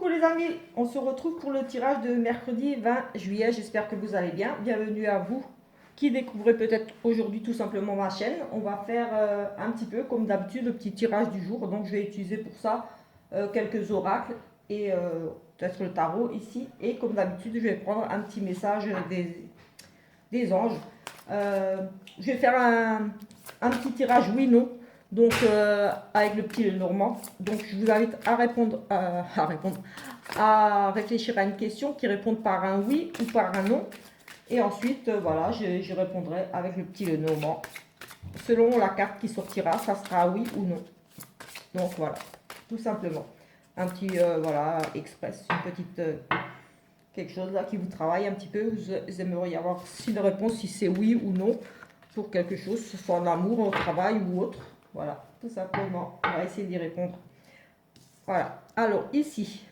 Coucou les amis, on se retrouve pour le tirage de mercredi 20 juillet, j'espère que vous allez bien. Bienvenue à vous qui découvrez peut-être aujourd'hui tout simplement ma chaîne. On va faire un petit peu comme d'habitude le petit tirage du jour, donc je vais utiliser pour ça quelques oracles et peut-être le tarot ici. Et comme d'habitude je vais prendre un petit message des anges. Je vais faire un petit tirage oui-non. Donc, avec le petit Normand. Donc, je vous invite à répondre, à réfléchir à une question qui répondent par un oui ou par un non. Et ensuite, voilà, je répondrai avec le petit Normand. Selon la carte qui sortira, ça sera oui ou non. Donc, voilà, tout simplement. Un petit, voilà, express, une petite, quelque chose là qui vous travaille un petit peu. Vous aimeriez avoir une réponse si c'est oui ou non pour quelque chose, ce soit en amour, au travail ou autre. Voilà, tout simplement. On va essayer d'y répondre. Voilà. Alors, ici,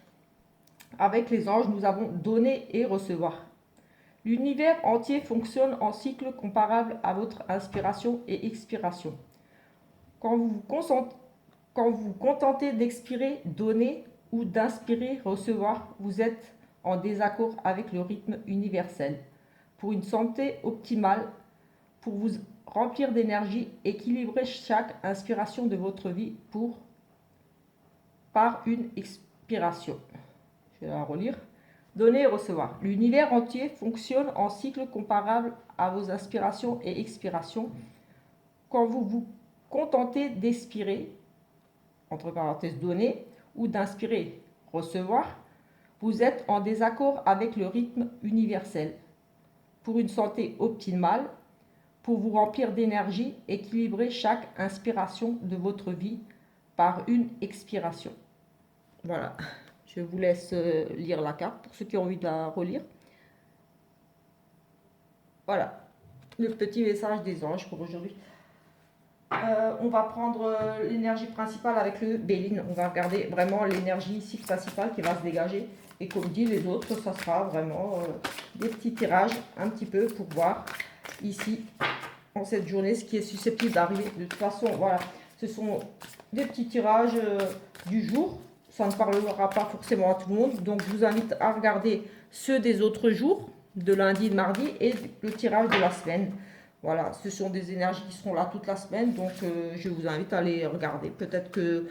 avec les anges, nous avons donner et recevoir. L'univers entier fonctionne en cycle comparable à votre inspiration et expiration. Quand vous vous contentez d'expirer, donner ou d'inspirer, recevoir, vous êtes en désaccord avec le rythme universel. Pour une santé optimale, pour vous remplir d'énergie, équilibrez chaque inspiration de votre vie par une expiration. Je vais la relire. Donner et recevoir. L'univers entier fonctionne en cycle comparable à vos inspirations et expirations. Quand vous vous contentez d'expirer, entre parenthèses donner, ou d'inspirer, recevoir, vous êtes en désaccord avec le rythme universel. Pour une santé optimale, pour vous remplir d'énergie, équilibrez chaque inspiration de votre vie par une expiration. Voilà, je vous laisse lire la carte pour ceux qui ont envie de la relire. Voilà, le petit message des anges pour aujourd'hui. On va prendre l'énergie principale avec le Béline. On va regarder vraiment l'énergie ici principale qui va se dégager. Et comme dit les autres, ça sera vraiment des petits tirages un petit peu pour voir ici en cette journée ce qui est susceptible d'arriver. De toute façon, voilà, ce sont des petits tirages du jour. Ça ne parlera pas forcément à tout le monde. Donc je vous invite à regarder ceux des autres jours, de lundi, de mardi, et le tirage de la semaine. Voilà, ce sont des énergies qui seront là toute la semaine, donc je vous invite à les regarder. Peut-être que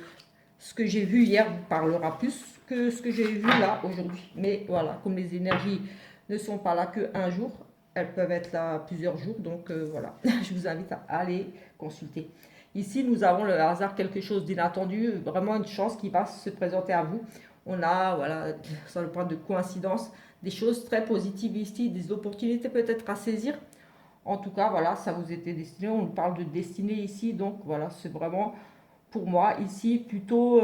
ce que j'ai vu hier vous parlera plus que ce que j'ai vu là aujourd'hui. Mais voilà, comme les énergies ne sont pas là qu'un jour, elles peuvent être là plusieurs jours, donc voilà, je vous invite à aller consulter. Ici, nous avons le hasard, quelque chose d'inattendu, vraiment une chance qui va se présenter à vous. On a, voilà, sur le point de coïncidence, des choses très positives ici, des opportunités peut-être à saisir. En tout cas, voilà, ça vous était destiné. On parle de destinée ici, donc voilà, c'est vraiment pour moi ici plutôt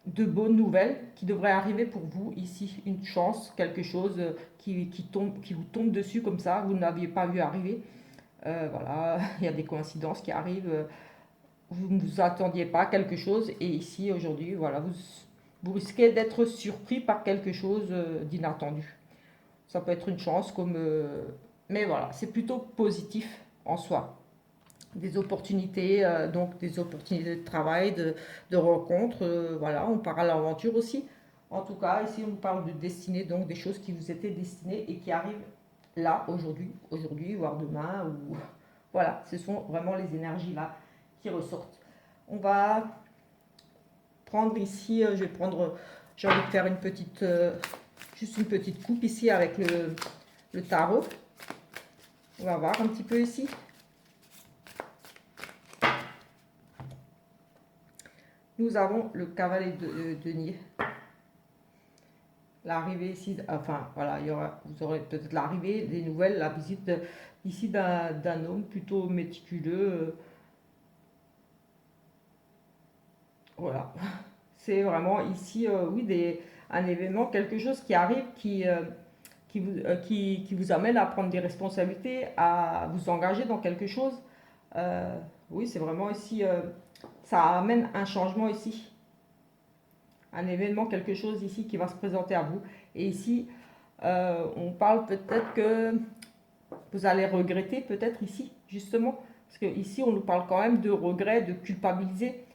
de bonnes nouvelles qui devraient arriver pour vous ici. Une chance, quelque chose qui vous tombe dessus comme ça, vous n'aviez pas vu arriver. Voilà, il y a des coïncidences qui arrivent. Vous ne vous attendiez pas à quelque chose et ici aujourd'hui, voilà, vous risquez d'être surpris par quelque chose d'inattendu. Ça peut être une chance comme mais voilà, c'est plutôt positif en soi. Des opportunités, donc des opportunités de travail, de rencontres, voilà, on part à l'aventure aussi. En tout cas, ici on parle de destinée, donc des choses qui vous étaient destinées et qui arrivent là, aujourd'hui, voire demain, ou voilà, ce sont vraiment les énergies là qui ressortent. On va prendre ici, je vais prendre, j'ai envie de faire une petite, juste une petite coupe ici avec le tarot. On va voir un petit peu ici. Nous avons le cavalier de denier. L'arrivée ici, enfin voilà, vous aurez peut-être l'arrivée, des nouvelles, la visite ici d'un homme plutôt méticuleux. Voilà, c'est vraiment ici, oui, un événement, quelque chose qui arrive, qui vous amène à prendre des responsabilités, à vous engager dans quelque chose. Oui, c'est vraiment ici, ça amène un changement ici. Un événement, quelque chose ici qui va se présenter à vous. Et ici, on parle peut-être que vous allez regretter, peut-être ici, justement. Parce que ici, on nous parle quand même de regret, de culpabiliser.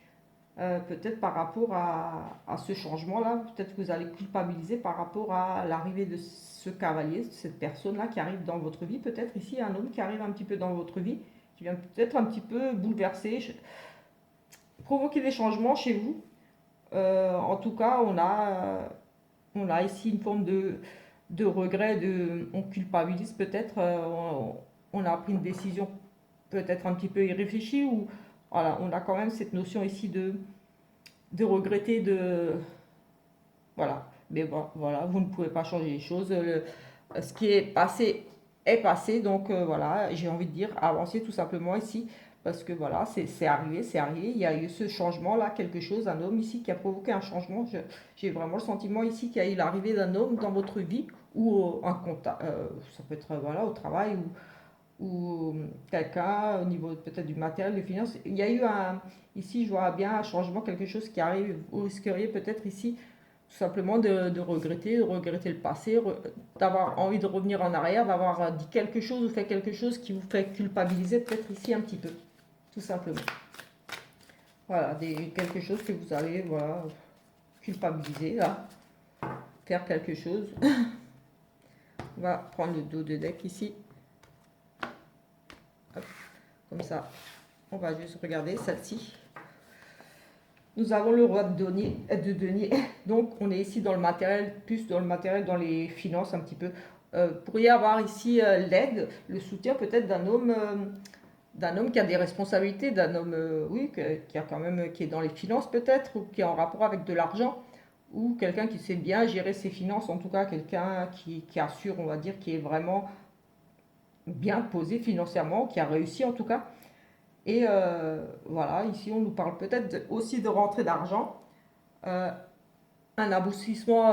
peut-être par rapport à ce changement-là, peut-être que vous allez culpabiliser par rapport à l'arrivée de ce cavalier, cette personne-là qui arrive dans votre vie, peut-être ici un homme qui arrive un petit peu dans votre vie, qui vient peut-être un petit peu bouleverser, provoquer des changements chez vous. En tout cas, on a ici une forme de regret, on culpabilise peut-être, on a pris une décision peut-être un petit peu irréfléchie, ou voilà, on a quand même cette notion ici de regretter, voilà. Mais bon, voilà, vous ne pouvez pas changer les choses. Ce qui est passé. Donc voilà, j'ai envie de dire, avancez tout simplement ici. Parce que voilà, c'est arrivé, c'est arrivé. Il y a eu ce changement-là, quelque chose, un homme ici qui a provoqué un changement. J'ai vraiment le sentiment ici qu'il y a eu l'arrivée d'un homme dans votre vie, ou un contact, ça peut être voilà, au travail, ou quelqu'un au niveau peut-être du matériel, des finances. Il y a eu ici je vois bien un changement, quelque chose qui arrive. Vous risqueriez peut-être ici tout simplement de regretter le passé, d'avoir envie de revenir en arrière, d'avoir dit quelque chose ou fait quelque chose qui vous fait culpabiliser peut-être ici un petit peu, tout simplement. Voilà, quelque chose que vous allez voilà, culpabiliser là, faire quelque chose. On va prendre le dos de deck ici. Hop, comme ça. On va juste regarder celle-ci. Nous avons le roi de denier. Donc, on est ici dans le matériel, plus dans le matériel, dans les finances un petit peu. Pourriez avoir ici l'aide, le soutien peut-être d'un homme qui a des responsabilités, d'un homme, oui, qui a quand même, qui est dans les finances peut-être, ou qui est en rapport avec de l'argent, ou quelqu'un qui sait bien gérer ses finances, en tout cas quelqu'un qui assure, on va dire, qui est vraiment bien posé financièrement, qui a réussi en tout cas. Et voilà, ici on nous parle peut-être aussi de rentrée d'argent, euh, un aboutissement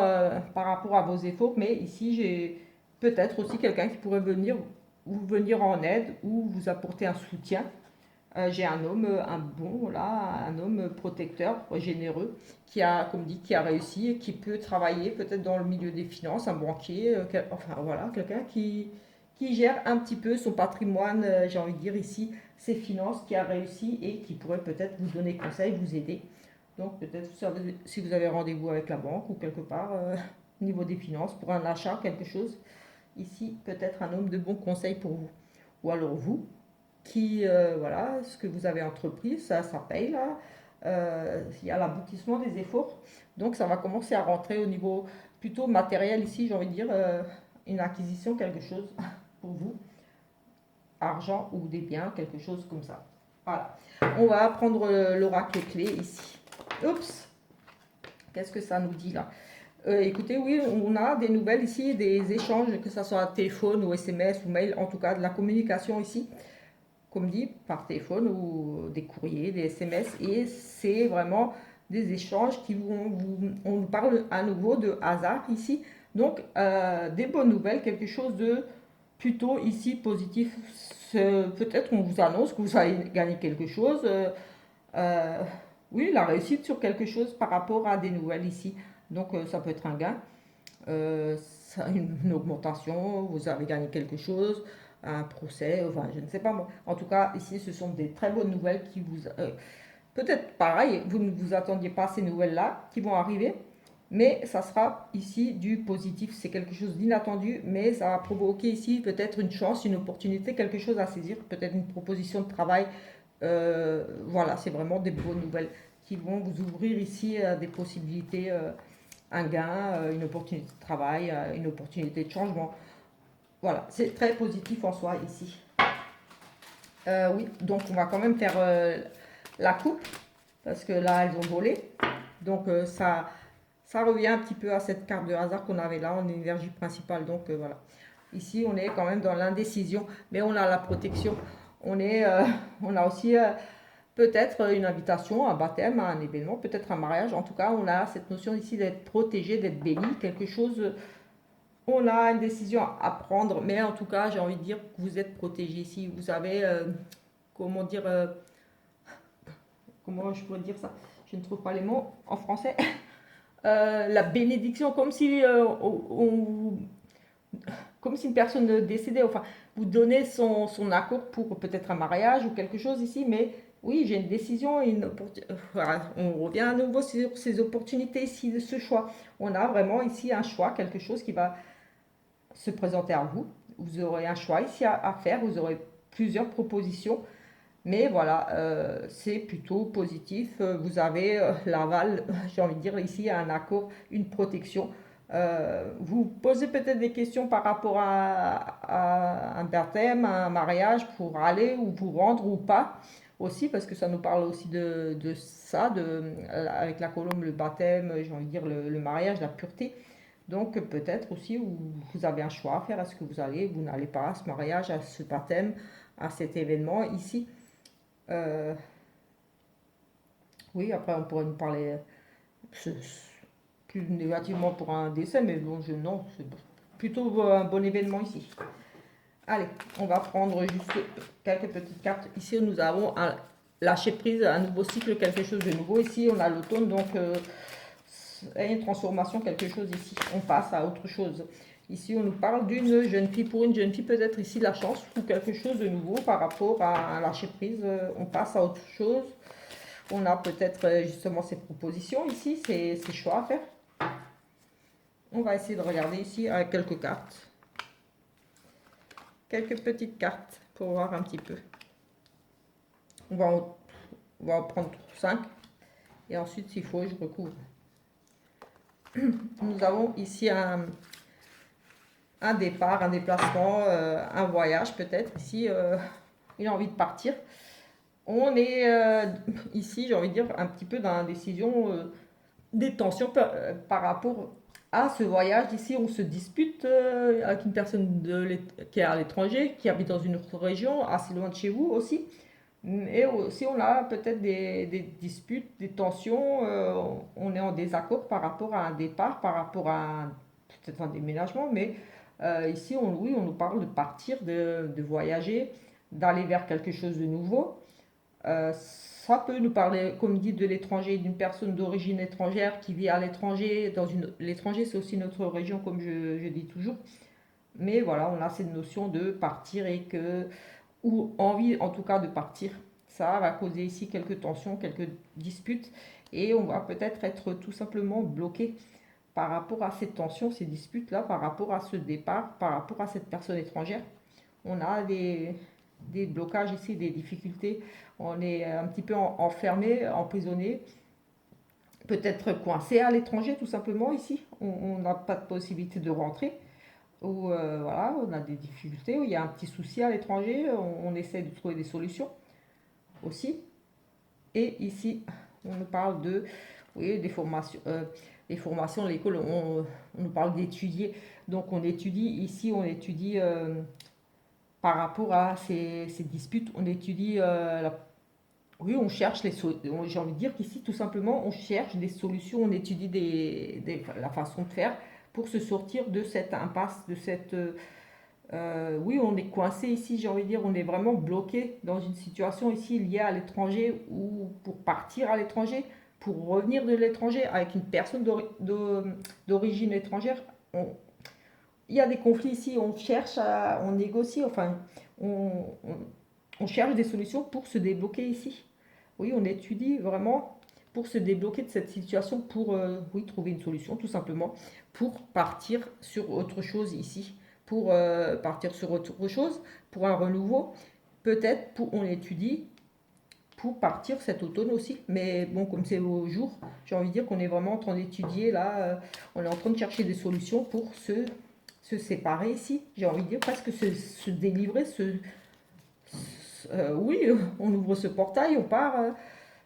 par rapport à vos efforts, mais ici j'ai peut-être aussi quelqu'un qui pourrait venir en aide ou vous apporter un soutien. J'ai un homme, un bon, là, un homme protecteur, généreux, qui a, comme dit, qui a réussi et qui peut travailler peut-être dans le milieu des finances, un banquier, enfin voilà, quelqu'un qui gère un petit peu son patrimoine, j'ai envie de dire ici, ses finances, qui a réussi et qui pourrait peut-être vous donner conseil, vous aider. Donc peut-être si vous avez rendez-vous avec la banque ou quelque part au niveau des finances pour un achat, quelque chose, ici peut-être un homme de bons conseils pour vous. Ou alors vous, voilà, ce que vous avez entrepris, ça paye là. Il y a l'aboutissement des efforts. Donc ça va commencer à rentrer au niveau plutôt matériel ici, j'ai envie de dire, une acquisition, quelque chose pour vous, argent ou des biens, quelque chose comme ça. Voilà. On va prendre l'oracle clé ici. Oups, qu'est-ce que ça nous dit là? Écoutez, oui, on a des nouvelles ici, des échanges, que ce soit téléphone ou SMS ou mail, en tout cas de la communication ici, comme dit, par téléphone ou des courriers, des SMS, et c'est vraiment des échanges qui on parle à nouveau de hasard ici, donc des bonnes nouvelles, quelque chose de plutôt ici positif. Peut-être on vous annonce que vous allez gagner quelque chose, euh, oui, la réussite sur quelque chose par rapport à des nouvelles ici, donc ça peut être un gain, une augmentation, vous avez gagné quelque chose, un procès, enfin je ne sais pas moi. En tout cas, ici ce sont des très bonnes nouvelles qui vous... peut-être pareil, vous ne vous attendiez pas à ces nouvelles-là qui vont arriver, mais ça sera ici du positif, c'est quelque chose d'inattendu, mais ça va provoquer ici peut-être une chance, une opportunité, quelque chose à saisir, peut-être une proposition de travail. Voilà, c'est vraiment des bonnes nouvelles qui vont vous ouvrir ici des possibilités, un gain, une opportunité de travail, une opportunité de changement. Voilà, c'est très positif en soi ici. Oui, donc on va quand même faire la coupe, parce que là, elles ont volé. Donc ça revient un petit peu à cette carte de hasard qu'on avait là en énergie principale. Donc voilà. Ici, on est quand même dans l'indécision, mais on a la protection. On a aussi peut-être une invitation, un baptême, un événement, peut-être un mariage. En tout cas, on a cette notion ici d'être protégé, d'être béni, quelque chose. On a une décision à prendre, mais en tout cas, j'ai envie de dire que vous êtes protégé ici. Vous avez, comment dire, comment je pourrais dire ça? Je ne trouve pas les mots en français. La bénédiction, comme si une personne décédait, enfin, vous donnez son accord pour peut-être un mariage ou quelque chose ici, mais Oui, j'ai une décision et une opportunité. Voilà, on revient à nouveau sur ces opportunités ici, de ce choix. On a vraiment ici un choix, quelque chose qui va se présenter à vous. Vous aurez un choix ici à faire, vous aurez plusieurs propositions. Mais voilà, c'est plutôt positif. Vous avez l'aval, j'ai envie de dire ici, un accord, une protection. Vous posez peut-être des questions par rapport à un baptême, à un mariage, pour aller ou vous rendre ou pas. Aussi, parce que ça nous parle aussi de ça, avec la colombe, le baptême, j'ai envie de dire le mariage, la pureté. Donc peut-être aussi vous avez un choix à faire. Est-ce que vous n'allez pas à ce mariage, à ce baptême, à cet événement ici. euh, oui, après on pourrait nous parler plus négativement pour un décès, mais bon, non, c'est plutôt un bon événement ici. Allez, on va prendre juste quelques petites cartes. Ici, nous avons un lâcher prise, un nouveau cycle, quelque chose de nouveau. Ici, on a l'automne, donc une transformation, quelque chose ici. On passe à autre chose. Ici, on nous parle d'une jeune fille. Pour une jeune fille, peut-être ici la chance ou quelque chose de nouveau par rapport à un lâcher prise. On passe à autre chose. On a peut-être justement ces propositions ici, ces choix à faire. On va essayer de regarder ici avec quelques cartes. Quelques petites cartes pour voir un petit peu. On va en prendre 5. Et ensuite, s'il faut, je recouvre. Nous avons ici un départ, un déplacement, un voyage peut-être. Ici, il a envie de partir. On est ici, j'ai envie de dire, un petit peu dans la décision, des tensions par rapport à ce voyage. Ici, on se dispute avec une personne qui est à l'étranger, qui habite dans une autre région, assez loin de chez vous aussi. Et aussi, on a peut-être des disputes, des tensions. On est en désaccord par rapport à un départ, par rapport à peut-être un déménagement. Mais ici, oui, on nous parle de partir, de voyager, d'aller vers quelque chose de nouveau. Ça peut nous parler, comme dit, de l'étranger, d'une personne d'origine étrangère qui vit à l'étranger. L'étranger, c'est aussi notre région, comme je dis toujours. Mais voilà, on a cette notion de partir ou envie en tout cas de partir. Ça va causer ici quelques tensions, quelques disputes. Et on va peut-être être tout simplement bloqué par rapport à ces tensions, ces disputes-là, par rapport à ce départ, par rapport à cette personne étrangère. On a des blocages ici, des difficultés. On est un petit peu enfermé, emprisonné, peut-être coincé à l'étranger tout simplement ici. On n'a pas de possibilité de rentrer. Ou voilà, on a des difficultés, où il y a un petit souci à l'étranger, on essaie de trouver des solutions aussi. Et ici, on nous parle de, oui, des formations, l'école, on nous parle d'étudier. Donc on étudie, ici on étudie par rapport à ces disputes, on étudie, oui, on cherche j'ai envie de dire qu'ici tout simplement on cherche des solutions, on étudie la façon de faire pour se sortir de cette impasse, de cette... oui, on est coincé ici, j'ai envie de dire, on est vraiment bloqué dans une situation ici liée à l'étranger ou pour partir à l'étranger, pour revenir de l'étranger avec une personne d'origine étrangère. Il y a des conflits ici, on négocie, enfin, on, on, on cherche des solutions pour se débloquer ici. Oui, on étudie vraiment pour se débloquer de cette situation, pour oui, trouver une solution tout simplement, pour partir sur autre chose ici, pour partir sur autre chose, pour un renouveau. Peut-être on étudie pour partir cet automne aussi. Mais bon, comme c'est au jour, j'ai envie de dire qu'on est vraiment en train d'étudier là, on est en train de chercher des solutions pour se séparer ici. J'ai envie de dire presque se délivrer, oui, on ouvre ce portail, on part.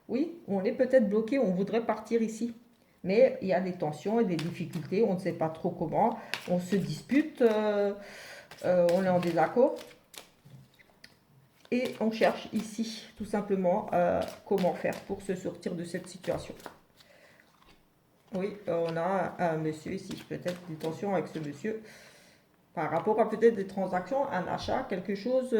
Oui, on est peut-être bloqué, on voudrait partir ici. Mais il y a des tensions et des difficultés, on ne sait pas trop comment. On se dispute, on est en désaccord. Et on cherche ici tout simplement comment faire pour se sortir de cette situation. Oui, on a un monsieur ici, peut-être des tensions avec ce monsieur par rapport à peut-être des transactions, un achat, quelque chose,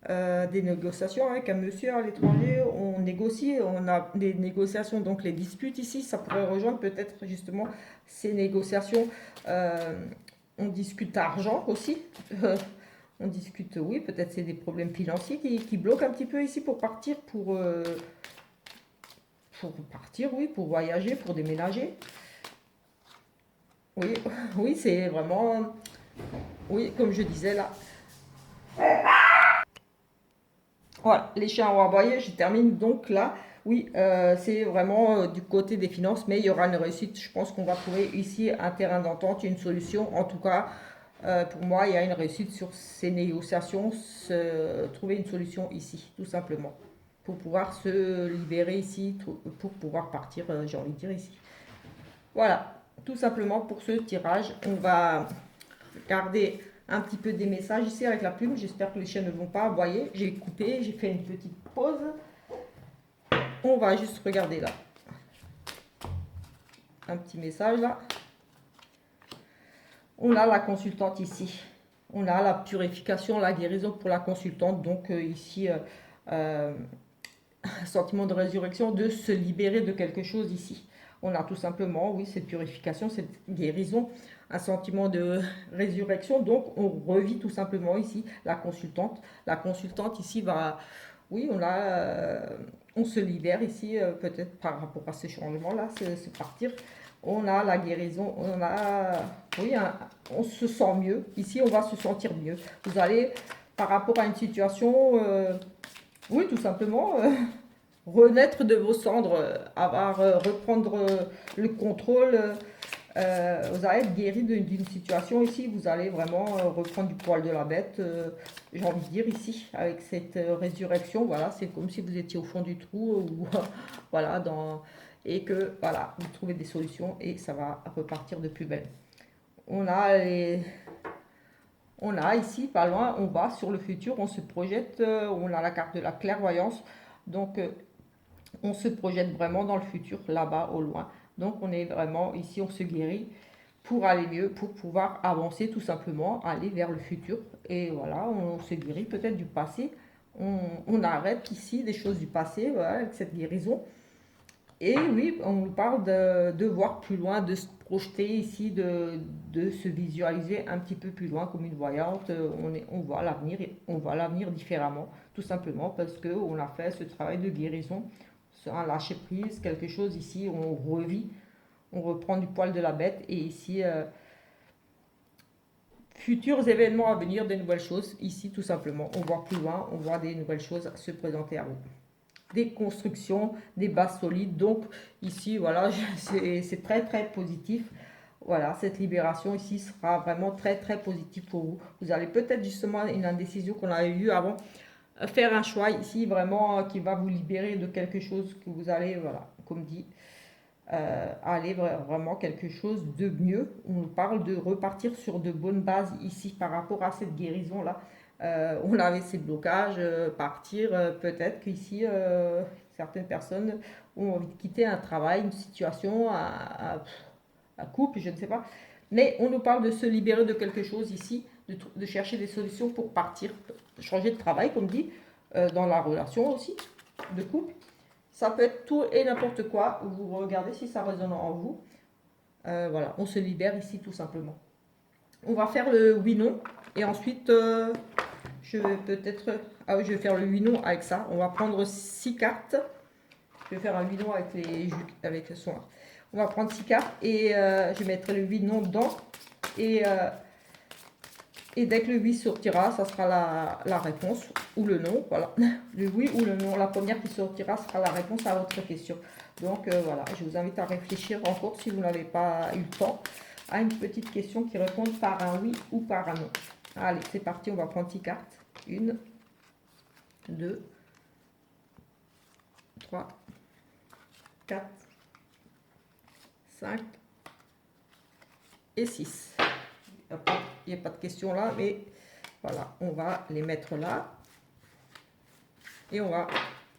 des négociations avec un monsieur à l'étranger. On négocie, on a des négociations, donc les disputes ici, ça pourrait rejoindre peut-être justement ces négociations. On discute argent aussi. On discute, oui, peut-être c'est des problèmes financiers qui bloquent un petit peu ici pour partir, pour partir, oui, pour voyager, pour déménager. Oui, oui, c'est vraiment, oui, comme je disais là. Voilà, les chiens ont aboyé, je termine donc là. Oui, c'est vraiment du côté des finances, mais il y aura une réussite. Je pense qu'on va trouver ici un terrain d'entente, une solution. En tout cas, pour moi, il y a une réussite sur ces négociations, trouver une solution ici, tout simplement, pour pouvoir se libérer ici, pour pouvoir partir, j'ai envie de dire ici. Voilà, tout simplement pour ce tirage. On va garder un petit peu des messages ici avec la plume. J'espère que les chiens ne vont pas aboyer. J'ai coupé, j'ai fait une petite pause. On va juste regarder là. Un petit message là. On a la consultante ici. On a la purification, la guérison pour la consultante. Donc ici, sentiment de résurrection, de se libérer de quelque chose ici. On a tout simplement, oui, cette purification, cette guérison, un sentiment de résurrection. Donc, on revit tout simplement ici la consultante. La consultante ici va, oui, on se libère ici, peut-être par rapport à ce changement-là, ce partir. On a la guérison, on a, oui, on se sent mieux. Ici, on va se sentir mieux. Vous allez, par rapport à une situation, oui, tout simplement, renaître de vos cendres, reprendre le contrôle. Vous allez être guéri d'une situation ici, vous allez vraiment reprendre du poil de la bête, j'ai envie de dire ici, avec cette résurrection, voilà, c'est comme si vous étiez au fond du trou, ou voilà, et que voilà, vous trouvez des solutions et ça va repartir de plus belle. On a ici, pas loin, on va sur le futur, on se projette, on a la carte de la clairvoyance, donc on se projette vraiment dans le futur, là-bas, au loin. Donc on est vraiment ici, on se guérit pour aller mieux, pour pouvoir avancer tout simplement, aller vers le futur. Et voilà, on se guérit peut-être du passé. On arrête ici des choses du passé, voilà, avec cette guérison. Et oui, on nous parle de voir plus loin, de se projeter ici, de se visualiser un petit peu plus loin comme une voyante. On voit l'avenir différemment, tout simplement parce qu'on a fait ce travail de guérison, un lâcher prise, quelque chose ici, on revit, on reprend du poil de la bête. Et ici, futurs événements à venir, des nouvelles choses, ici tout simplement, on voit plus loin, on voit des nouvelles choses se présenter à vous. Des constructions, des bases solides. Donc ici, voilà, c'est très très positif. Voilà, cette libération ici sera vraiment très très positive pour vous. Vous allez peut-être justement une indécision qu'on avait eue avant, faire un choix ici vraiment qui va vous libérer de quelque chose que vous allez, voilà, comme dit, aller vraiment quelque chose de mieux. On nous parle de repartir sur de bonnes bases ici par rapport à cette guérison là. On avait ces blocages, partir, peut-être qu'ici, certaines personnes ont envie de quitter un travail, une situation, un couple, je ne sais pas. Mais on nous parle de se libérer de quelque chose ici, de chercher des solutions pour partir, changer de travail, comme dit, dans la relation aussi, de couple. Ça peut être tout et n'importe quoi. Vous regardez si ça résonne en vous. Voilà, on se libère ici tout simplement. On va faire le oui-non. Et ensuite, je vais peut-être... Ah oui, je vais faire le oui-non avec ça. On va prendre 6 cartes. Je vais faire un oui-non avec le soin. On va prendre 6 cartes et je mettrai le oui-non dedans. Et dès que le oui sortira, ça sera la réponse ou le non. Voilà, le oui ou le non. La première qui sortira sera la réponse à votre question. Donc voilà, je vous invite à réfléchir encore si vous n'avez pas eu le temps à une petite question qui répond par un oui ou par un non. Allez, c'est parti, on va prendre 6 cartes. 1, 2, 3, 4, 5 et 6. Après, il n'y a pas de question là, mais voilà, on va les mettre là. Et on va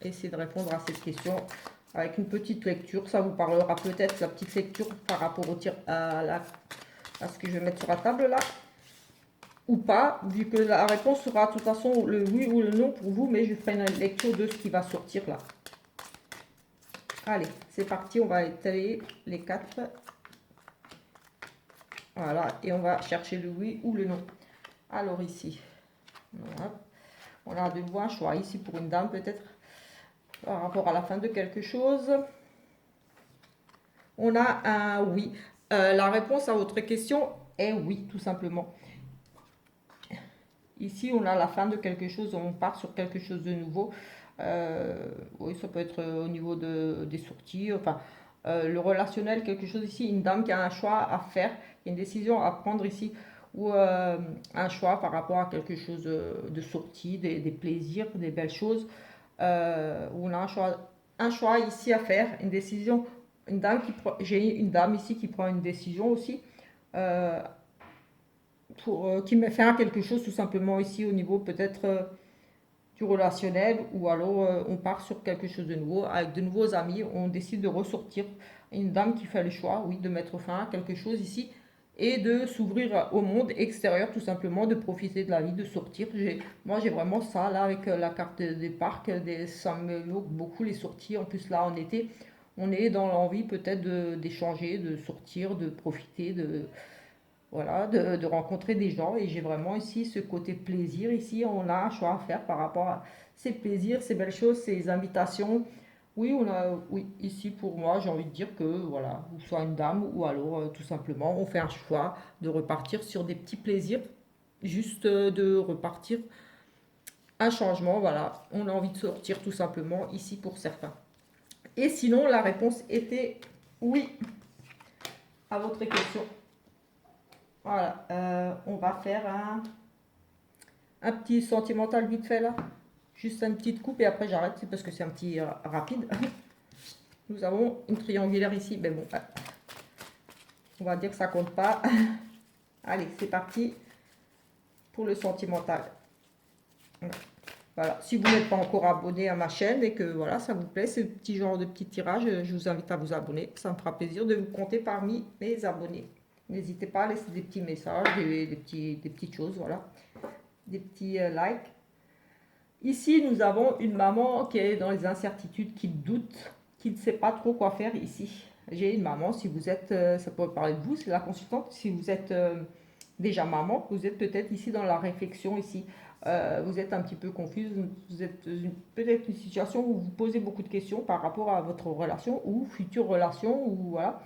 essayer de répondre à cette question avec une petite lecture. Ça vous parlera peut-être, la petite lecture, par rapport au tir à ce que je vais mettre sur la table là. Ou pas, vu que la réponse sera de toute façon le oui ou le non pour vous, mais je ferai une lecture de ce qui va sortir là. Allez, c'est parti, on va étaler les 4. Voilà, et on va chercher le oui ou le non. Alors ici, Voilà. On a de nouveau un choix ici pour une dame peut-être par rapport à la fin de quelque chose. On a un oui. La réponse à votre question est oui, tout simplement. Ici, on a la fin de quelque chose, on part sur quelque chose de nouveau. Oui, ça peut être au niveau des sorties, enfin, le relationnel, quelque chose ici, une dame qui a un choix à faire, une décision à prendre ici, ou un choix par rapport à quelque chose de sortie, des plaisirs, des belles choses. Où on a un choix ici à faire, une décision. J'ai une dame ici qui prend une décision aussi. Euh, qui met fin à quelque chose tout simplement ici au niveau peut-être du relationnel, ou alors on part sur quelque chose de nouveau avec de nouveaux amis, on décide de ressortir. Une dame qui fait le choix, oui, de mettre fin à quelque chose ici et de s'ouvrir au monde extérieur, tout simplement, de profiter de la vie, de sortir. Moi j'ai vraiment ça là avec la carte des parcs, ça m'évoque beaucoup les sorties. En plus là en été, on est dans l'envie peut-être d'échanger, de sortir, de profiter, voilà, de rencontrer des gens. Et j'ai vraiment ici ce côté plaisir. Ici, on a un choix à faire par rapport à ces plaisirs, ces belles choses, ces invitations. Oui, oui, ici pour moi, j'ai envie de dire que voilà, ou soit une dame, ou alors tout simplement, on fait un choix de repartir sur des petits plaisirs, juste de repartir un changement. Voilà, on a envie de sortir tout simplement ici pour certains. Et sinon, la réponse était oui à votre question. Voilà, on va faire un petit sentimental vite fait là. Juste une petite coupe et après j'arrête, c'est parce que c'est un petit rapide. Nous avons une triangulaire ici, mais bon, on va dire que ça compte pas. Allez, c'est parti pour le sentimental. Voilà, si vous n'êtes pas encore abonné à ma chaîne et que voilà, ça vous plaît, ce petit genre de petit tirage, je vous invite à vous abonner. Ça me fera plaisir de vous compter parmi mes abonnés. N'hésitez pas à laisser des petits messages, des petites choses, voilà. Des petits likes. Ici, nous avons une maman qui est dans les incertitudes, qui doute, qui ne sait pas trop quoi faire ici. J'ai une maman, si vous êtes, ça peut parler de vous, c'est la consultante, si vous êtes déjà maman, vous êtes peut-être ici dans la réflexion ici. Vous êtes un petit peu confuse, vous êtes peut-être une situation où vous posez beaucoup de questions par rapport à votre relation ou future relation, ou voilà.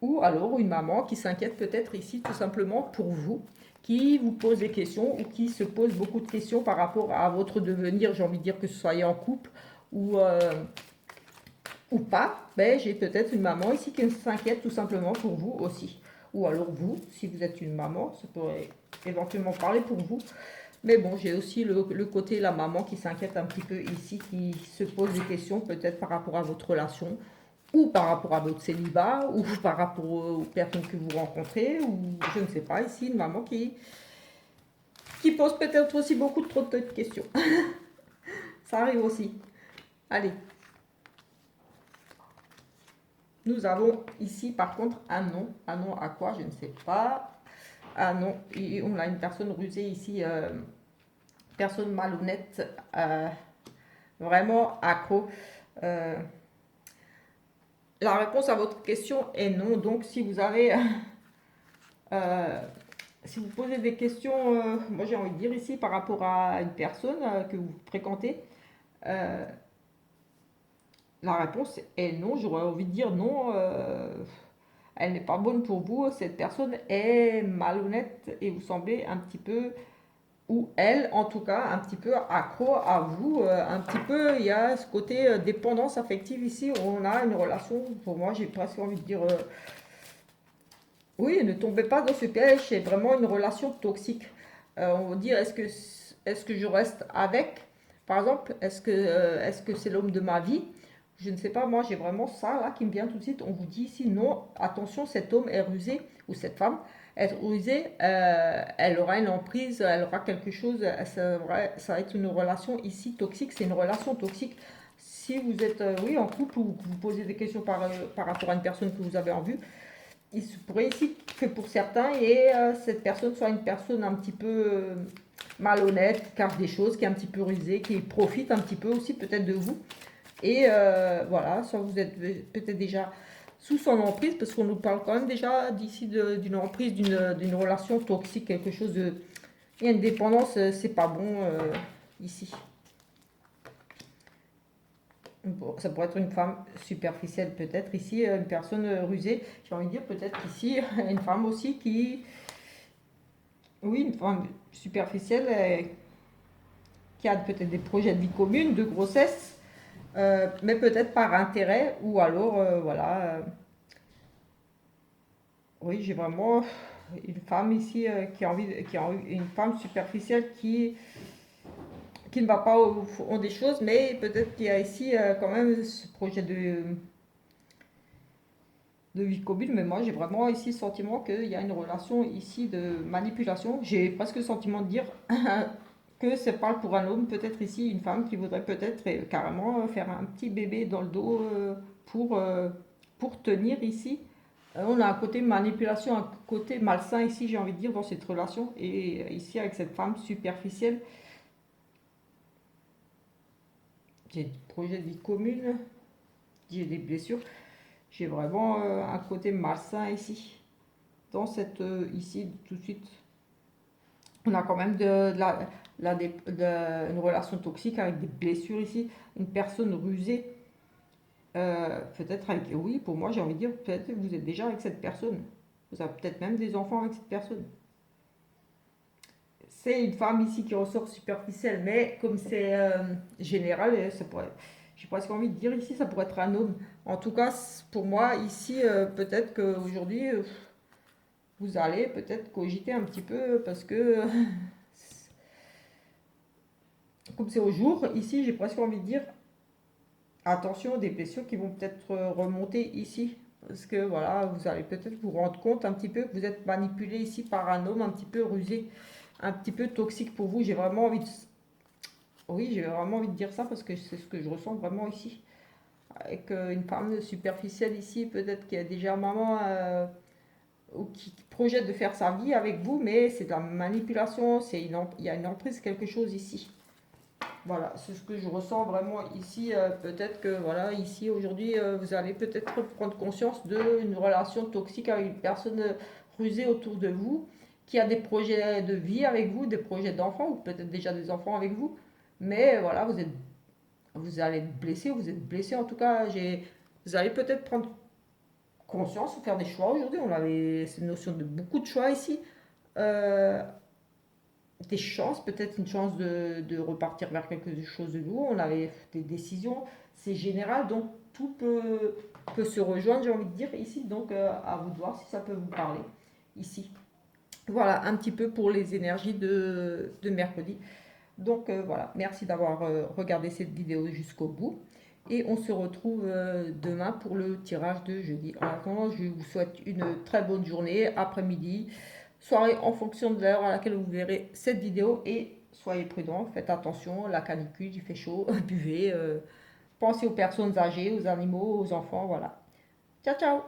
Ou alors une maman qui s'inquiète peut-être ici tout simplement pour vous, qui vous pose des questions ou qui se pose beaucoup de questions par rapport à votre devenir, j'ai envie de dire que ce soit en couple ou pas. Ben, j'ai peut-être une maman ici qui s'inquiète tout simplement pour vous aussi. Ou alors vous, si vous êtes une maman, ça pourrait éventuellement parler pour vous. Mais bon, j'ai aussi le côté la maman qui s'inquiète un petit peu ici, qui se pose des questions peut-être par rapport à votre relation, ou par rapport à votre célibat, ou par rapport aux personnes que vous rencontrez, ou je ne sais pas, ici, une maman qui pose peut-être aussi beaucoup trop de questions. Ça arrive aussi. Allez. Nous avons ici, par contre, un nom. Un nom à quoi? Je ne sais pas. Ah non, on a une personne rusée ici, personne malhonnête, vraiment accro. Euh, la réponse à votre question est non. Donc, si vous avez si vous posez des questions, moi j'ai envie de dire ici par rapport à une personne que vous fréquentez, euh, la réponse est non. J'aurais envie de dire non, elle n'est pas bonne pour vous. Cette personne est malhonnête et vous semblez un petit peu, ou elle en tout cas, un petit peu accro à vous. Un petit peu, il y a ce côté dépendance affective ici. On a une relation, pour moi j'ai presque envie de dire oui, ne tombez pas dans ce piège, c'est vraiment une relation toxique. On va dire, est-ce que je reste avec, par exemple, est-ce que c'est l'homme de ma vie? Je ne sais pas, moi j'ai vraiment ça là qui me vient tout de suite. On vous dit ici, non, attention, cet homme est rusé, ou cette femme est rusée, elle aura une emprise, elle aura quelque chose, ça va être une relation ici toxique, c'est une relation toxique. Si vous êtes oui, en couple ou que vous posez des questions par rapport à une personne que vous avez en vue, il se pourrait ici que pour certains, et cette personne soit une personne un petit peu malhonnête, qui cache des choses, qui est un petit peu rusée, qui profite un petit peu aussi peut-être de vous. Et voilà, soit vous êtes peut-être déjà sous son emprise, parce qu'on nous parle quand même déjà d'ici d'une emprise, d'une relation toxique, quelque chose Il y a une dépendance, c'est pas bon ici. Bon, ça pourrait être une femme superficielle peut-être ici, une personne rusée. J'ai envie de dire peut-être ici, une femme aussi qui... Oui, une femme superficielle qui a peut-être des projets de vie commune, de grossesse, mais peut-être par intérêt ou alors, voilà. Oui, j'ai vraiment une femme ici qui a envie, une femme superficielle qui ne va pas au fond des choses, mais peut-être qu'il y a ici quand même ce projet de vie commune. Mais moi, j'ai vraiment ici le sentiment qu'il y a une relation ici de manipulation. J'ai presque le sentiment de dire que c'est pas pour un homme, peut-être ici une femme qui voudrait peut-être carrément faire un petit bébé dans le dos pour, euh, pour tenir ici. On a un côté manipulation, un côté malsain ici, j'ai envie de dire, dans cette relation. Et ici, avec cette femme superficielle, j'ai des projets de vie commune, j'ai des blessures. J'ai vraiment un côté malsain ici. Dans cette, ici, tout de suite, on a quand même une relation toxique avec des blessures ici. Une personne rusée, peut-être avec, oui, pour moi, j'ai envie de dire, peut-être que vous êtes déjà avec cette personne. Vous avez peut-être même des enfants avec cette personne. C'est une femme ici qui ressort superficielle, mais comme c'est général, ça pourrait, j'ai presque envie de dire ici, ça pourrait être un homme. En tout cas, pour moi, ici, peut-être qu'aujourd'hui, vous allez peut-être cogiter un petit peu parce que, comme c'est au jour, ici, j'ai presque envie de dire, attention des blessures qui vont peut-être remonter ici. Parce que voilà, vous allez peut-être vous rendre compte un petit peu que vous êtes manipulé ici par un homme un petit peu rusé, un petit peu toxique pour vous. J'ai vraiment envie de... Oui, j'ai vraiment envie de dire ça parce que c'est ce que je ressens vraiment ici. Avec une femme superficielle ici, peut-être qui est déjà maman ou qui projette de faire sa vie avec vous, mais c'est de la manipulation, il y a une emprise, quelque chose ici. Voilà, c'est ce que je ressens vraiment ici. Peut-être que voilà, ici aujourd'hui, vous allez peut-être prendre conscience d'une relation toxique avec une personne rusée autour de vous, qui a des projets de vie avec vous, des projets d'enfants, ou peut-être déjà des enfants avec vous. Mais voilà, vous allez être blessé, vous êtes blessé en tout cas. Vous allez peut-être prendre conscience ou faire des choix aujourd'hui. On avait cette notion de beaucoup de choix ici. Euh, des chances, peut-être une chance de repartir vers quelque chose de nouveau. On avait des décisions, c'est général, donc tout peut se rejoindre, j'ai envie de dire, ici. Donc, à vous de voir si ça peut vous parler, ici. Voilà, un petit peu pour les énergies de mercredi. Donc, voilà, merci d'avoir regardé cette vidéo jusqu'au bout. Et on se retrouve demain pour le tirage de jeudi. En attendant, je vous souhaite une très bonne journée, après-midi, soirée en fonction de l'heure à laquelle vous verrez cette vidéo. Et soyez prudents, faites attention, la canicule, il fait chaud, buvez, pensez aux personnes âgées, aux animaux, aux enfants, voilà. Ciao, ciao!